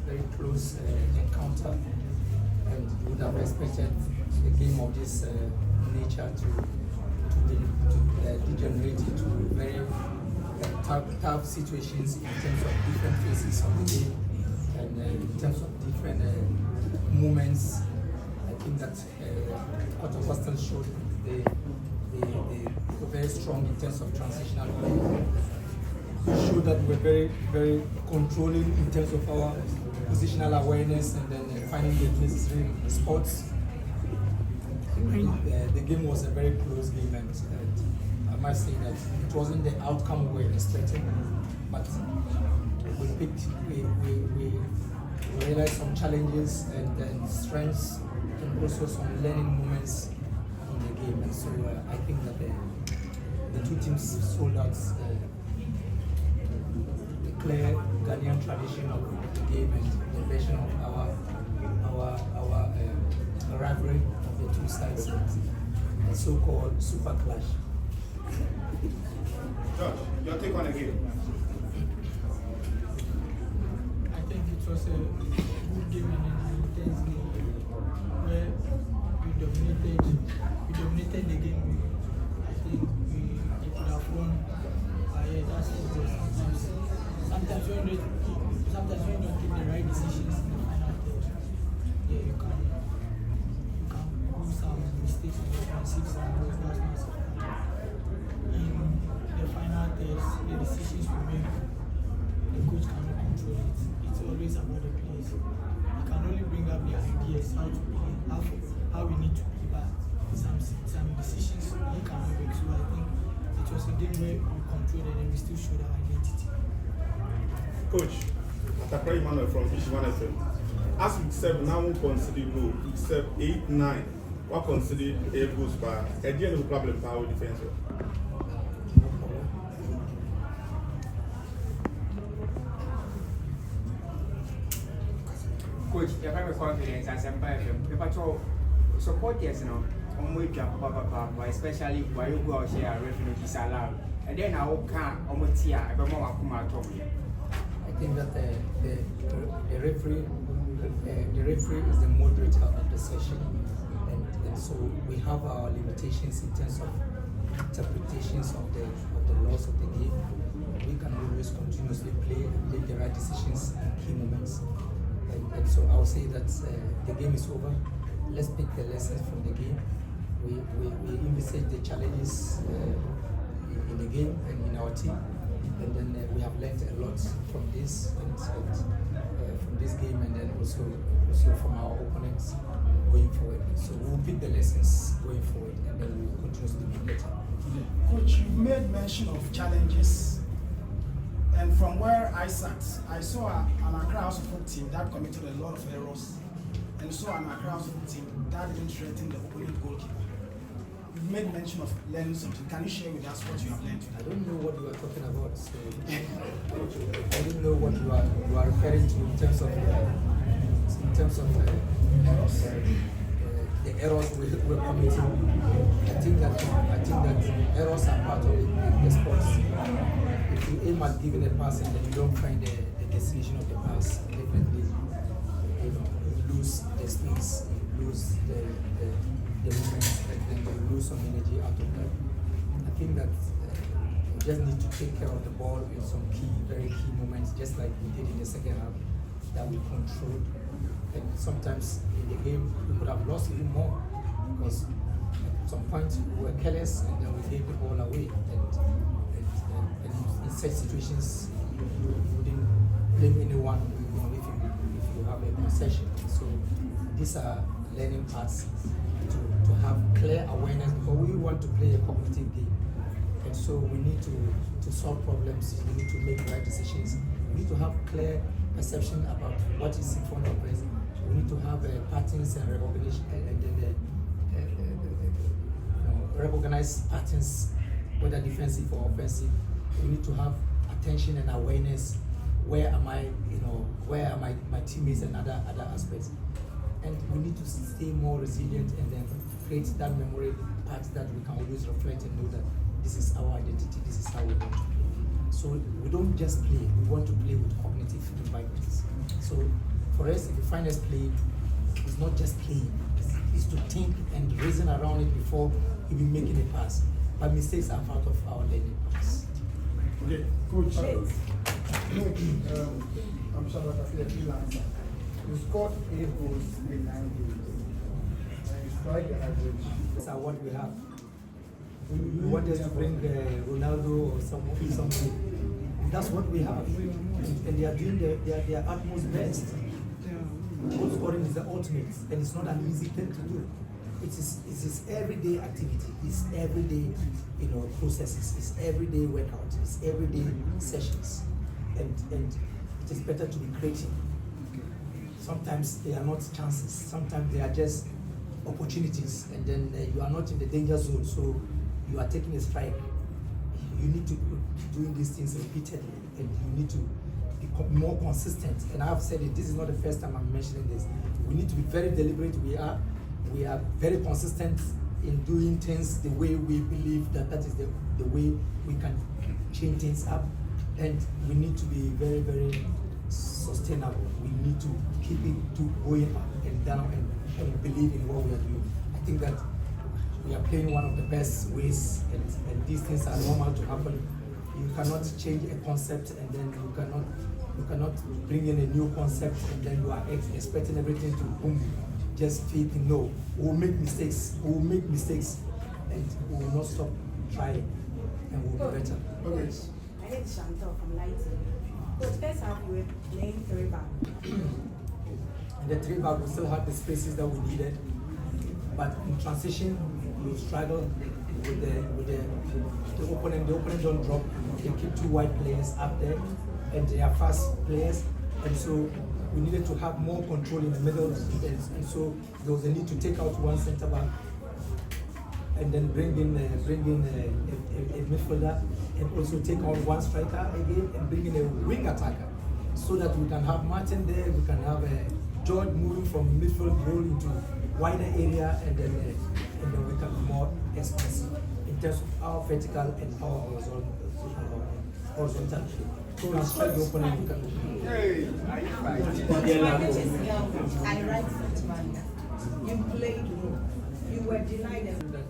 very close encounter, and you would have expected a game of this nature to degenerate into very tough situations in terms of different phases of the game and in terms of different moments. I think that Kotoko Didnt showed they were very strong in terms of transitional play. Showed that we're very, very controlling in terms of our positional awareness and then finding the necessary spots. The game was a very close game, and I must say that it wasn't the outcome we were expecting, but we realized some challenges and then strengths and also some learning moments in the game. And so I think that the two teams sold out the clear Ghanaian tradition of the game and the version of our rivalry of the two sides, the so-called super clash. Josh, your take on the game? I think it was a good game and an intense game where we dominated the game. I think we could have won. That's it. Sometimes when you don't take the right decisions in the final third, you can do some mistakes in the offensive side. That's not acceptable. In the final third, the decisions we make, the coach cannot control it. It's always about the players. You can only bring up the ideas, how to play, how we need to play, but some decisions you cannot make. So I think it was a game where we controlled it and we still showed our identity. Coach, Atakra Emmanuel from Ishman FM. As week 7, now we consider goal. Week 7, 8, 9. What consider 8 goals by a general problem power defense? Coach, you have confidence as a player. Supporters, you know, especially while you go out here, refugees allowed. And then I will come almost here. I don't know. I think that the referee is the moderator of the session, and so we have our limitations in terms of interpretations of the laws of the game. We can always continuously play and make the right decisions in key moments, and so I would say that the game is over. Let's pick the lessons from the game. We envisage the challenges in the game and in our team. And then we have learned a lot from this and from this game, and then also from our opponents going forward. So we'll pick the lessons going forward, and then we'll continuously be better. Coach, you made mention of challenges, and from where I sat, I saw an Accra House of Folk team that committed a lot of errors, and saw an Accra House of Folk team that didn't threaten the opponent goalkeeper. You made mention of learning something. Can you share with us what you have learned today? I don't know what you are talking about. So I don't know what you are referring to in terms of Errors. The errors we're committing. I think that errors are part of the sports. If you aim at giving a pass and then you don't find the destination of the pass, definitely you lose the space, you lose the movement, and then you lose some energy out of that. I think that you just need to take care of the ball in some very key moments, just like we did in the second half, that we controlled. And sometimes in the game we could have lost even more because at some point we were careless and then we gave the ball away. And in such situations you wouldn't blame anyone, if you have a concession. So these are learning parts to have clear awareness, because we want to play a cognitive game. And so we need to solve problems, we need to make right decisions, we need to have clear perception about what is in front of us, we need to have patterns and recognition, and then recognize patterns, whether defensive or offensive. We need to have attention and awareness. Where am I, where are my teammates and other aspects. And we need to stay more resilient and then create that memory part that we can always reflect and know that this is our identity, this is how we want to play. So we don't just play, we want to play with cognitive environments. So For us, if you find us playing, it's not just playing. It's to think and reason around it before you be making a pass. But mistakes are part of our learning process. Okay, Coach. I'm sure that I feel a freelancer. You scored 8 goals in 9 games. And you strike the average. That's what we have. We want us to bring Ronaldo or somebody. That's what we have. And they are doing their utmost best. Goal scoring is the ultimate, and it's not an easy thing to do. It is everyday activity. It's everyday, processes. It's everyday workout. It's everyday sessions, and it is better to be creative. Sometimes they are not chances. Sometimes they are just opportunities, and then you are not in the danger zone, so you are taking a strike. You need to be doing these things repeatedly, and you need to be more consistent. And I have said it, this is not the first time I'm mentioning this. We need to be very deliberate. We are very consistent in doing things the way we believe that is the way we can change things up. And we need to be very, very sustainable. We need to keep it going up and down and believe in what we are doing. I think that we are playing one of the best ways, and these things are normal to happen. You cannot change a concept and then you cannot bring in a new concept and then you are expecting everything to boom, just fit. No, we will make mistakes. And we will not stop trying, and we will be better. Coach, I need Chantal from Lighting. Coach, first half we were playing 3 back. In the 3 back, we still had the spaces that we needed, but in transition, we struggle with the opponent. The opponent don't drop. They keep 2 wide players up there, and they are fast players, and so we needed to have more control in the middle, and so there was a need to take out 1 center back, and then bring in a midfielder, and also take out 1 striker again, and bring in a wing attacker, so that we can have Martin there, we can have George moving from midfield role into wider area, and then we can be more expressive in terms of our vertical and our horizontal play. So we strike the opponent, we can. I write footman. You played role. You were denied them. That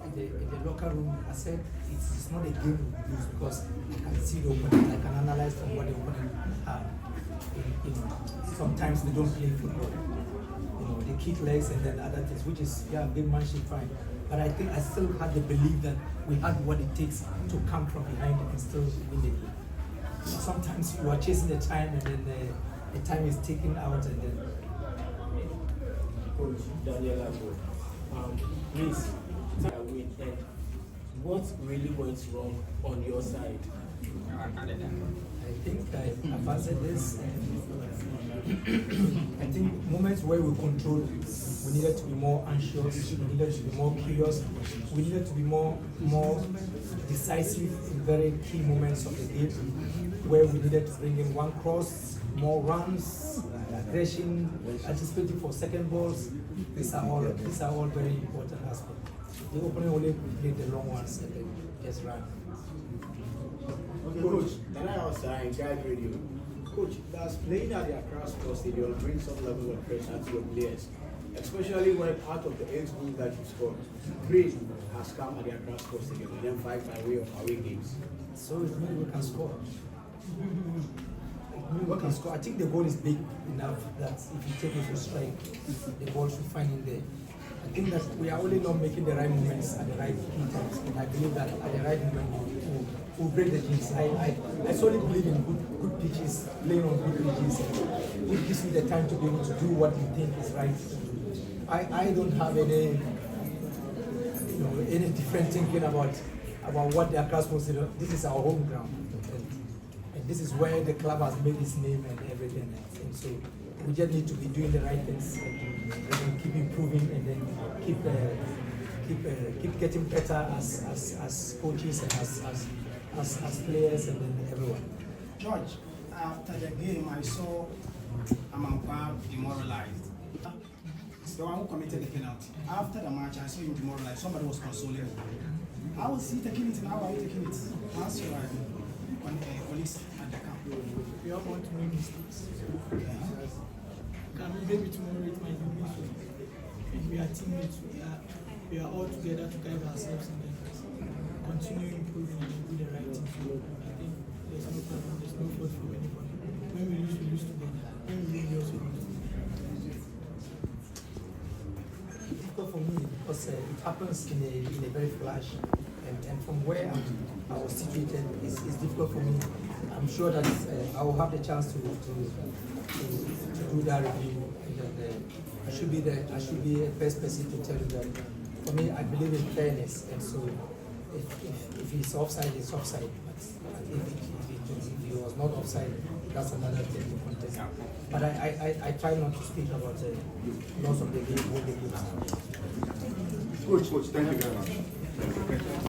in the locker room, I said it's not a game we lose because I can see the opponent, I can analyze from what the opponent have. Sometimes they don't play football. They kick legs and then other things, which is gamemanship, fine. But I think I still had the belief that we had what it takes to come from behind and still win the game. Sometimes you are chasing the time and then the time is taken out and then. Coach Daniel, please, and what really went wrong on your side? I think I've answered this. I think moments where we control, we needed to be more anxious, we needed to be more curious, we needed to be more decisive in very key moments of the game, where we needed to bring in 1 cross, more runs, aggression, anticipating for second balls. These are all very important aspects. The opponent only played the long ones and then just ran. Okay, Coach, can I also encourage you? Coach, does playing at the Accra Sports Stadium bring some level of pressure to your players? Especially when out of the 8 goals that you scored, 3 has come at the Accra Sports Stadium and then 5 by way of away games. So it means we can score. We can score. I think the goal is big enough that if you take it to strike, the ball should find in there. I think that we are only not making the right moments at the right key times, and I believe that at the right moment we'll break the jinx. I solely believe in good pitches, playing on good pitches, which gives me the time to be able to do what you think is right. I don't have any different thinking about what the Accra Sports Stadium. This is our home ground, and this is where the club has made its name and everything. And so we just need to be doing the right things and keep improving, and then keep getting better as coaches and as players and then everyone. George, after the game, I saw Amankwa demoralized. The one who committed the penalty. After the match, I saw him demoralized. Somebody was consoling him. How was he taking it and how are you taking it? Once you are on police at the camp. We all want to make mistakes. maybe tomorrow it might be me. So and we are teammates. We are all together to guide ourselves and then continue improving and do the right thing. So I think there's no problem. There's no fault for anybody. When we lose together. When we win, we also lose. It's difficult for me because it happens in a very flash, and from where I was situated, it's difficult for me. I'm sure that I will have the chance to do that review, and I should be the best person to tell you that. For me, I believe in fairness, and so if it's offside, it's offside. But if he was not offside, that's another thing to contest. But I try not to speak about the loss of the game, what the game. Coach, thank you very much.